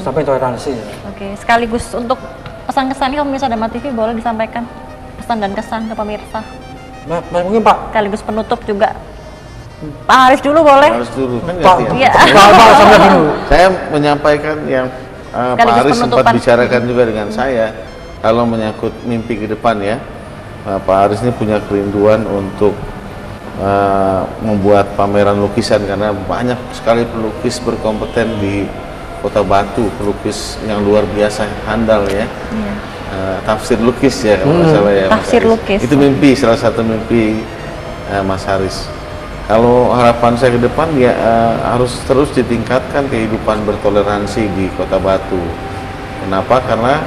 Sampai toleransi. Ya. Oke, sekaligus untuk pesan-kesan ini pemirsa Dharma TV boleh disampaikan pesan dan kesan ke pemirsa. Mungkin Pak. Sekaligus penutup juga. Pak Haris dulu boleh? Harus dulu kan Pak, gantian. Iya. Pak sampai dulu. Saya menyampaikan yang Pak Sekaligus Haris sempat penutupan. bicarakan juga dengan saya kalau menyangkut mimpi ke depan ya. Pak Haris ini punya kerinduan untuk membuat pameran lukisan karena banyak sekali pelukis berkompeten di Kota Batu, pelukis yang luar biasa handal ya. Iya. Tafsir lukis ya kalau nggak salah ya. Mas Tafsir Haris. lukis. Itu mimpi, salah satu mimpi Mas Haris. Kalau harapan saya ke depan ya harus terus ditingkatkan kehidupan bertoleransi di Kota Batu. Kenapa? Karena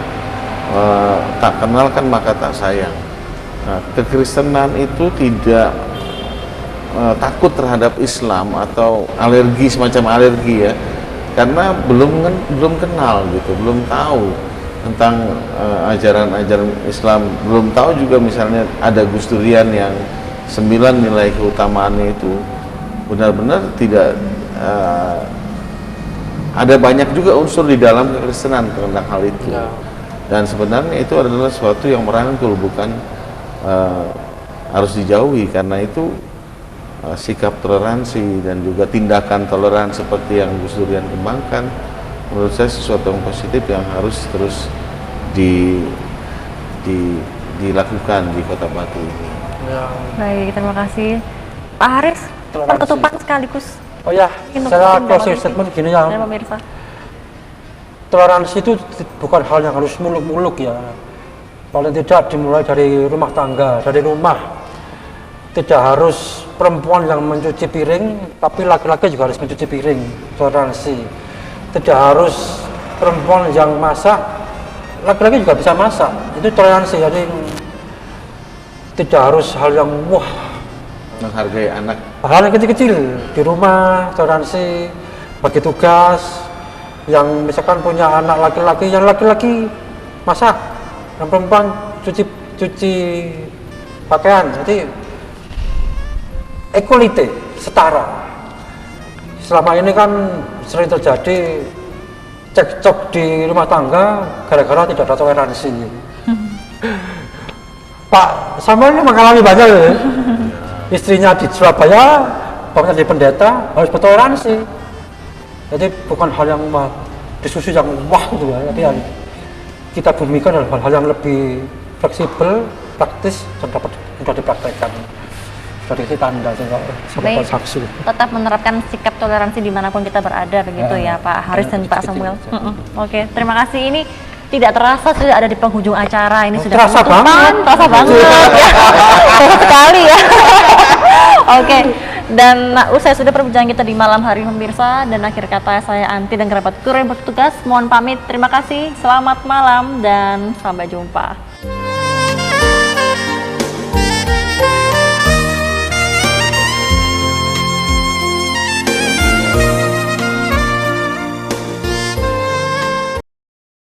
tak kenal kan maka tak sayang. Nah, kekristenan itu tidak takut terhadap Islam atau alergi, semacam alergi ya, karena belum kenal gitu, belum tahu tentang ajaran-ajaran Islam, belum tahu juga misalnya ada Gus Durian yang 9 nilai keutamaannya itu benar-benar tidak ada banyak juga unsur di dalam kekristenan tentang hal itu. Ya. Dan sebenarnya itu adalah sesuatu yang merangkul, bukan harus dijauhi, karena itu sikap toleransi dan juga tindakan toleran seperti yang Gus Durian kembangkan, menurut saya sesuatu yang positif yang harus terus dilakukan di Kota Batu ini. Ya. Baik, terima kasih. Pak Haris, Toleransi. penutupan sekaligus. Oh ya, Ingin saya nutup closing Dharma statement TV gini ya. dan pemirsa. Toleransi itu bukan hal yang harus muluk-muluk ya. Paling tidak dimulai dari rumah tangga, dari rumah. Tidak harus perempuan yang mencuci piring, tapi laki-laki juga harus mencuci piring. Toleransi. Tidak harus perempuan yang masak, laki-laki juga bisa masak. Itu toleransi. Jadi tidak harus hal yang wah. Menghargai anak. Hal yang kecil-kecil di rumah, toleransi, bagi tugas. Yang misalkan punya anak laki-laki, yang laki-laki masak, yang perempuan cuci pakaian. Jadi equality, setara. Selama ini kan sering terjadi cekcok di rumah tangga gara-gara tidak ada toleransi. Pak Samuel ini mengalami banyak ya. Istrinya di Surabaya, bapaknya di pendeta, harus bertoleransi. Jadi bukan hal yang diskusi yang wah gitu ya, tapi yang kita bumikan adalah hal-hal yang lebih fleksibel, praktis, dan dapat mudah dipraktekkan. Dari kita tanda Baik, saksi. tetap menerapkan sikap toleransi dimanapun kita berada begitu ya Pak Haris dan Pak Samuel. Oke, terima kasih. Ini tidak terasa sudah ada di penghujung acara. Ini sudah Terasa penutupan. banget. Terasa banget ya. Terasa sekali ya. Oke, dan usai sudah perbincangan kita di malam hari pemirsa, dan akhir kata saya Anti dan kerabat kru yang bertugas mohon pamit. Terima kasih, selamat malam dan sampai jumpa.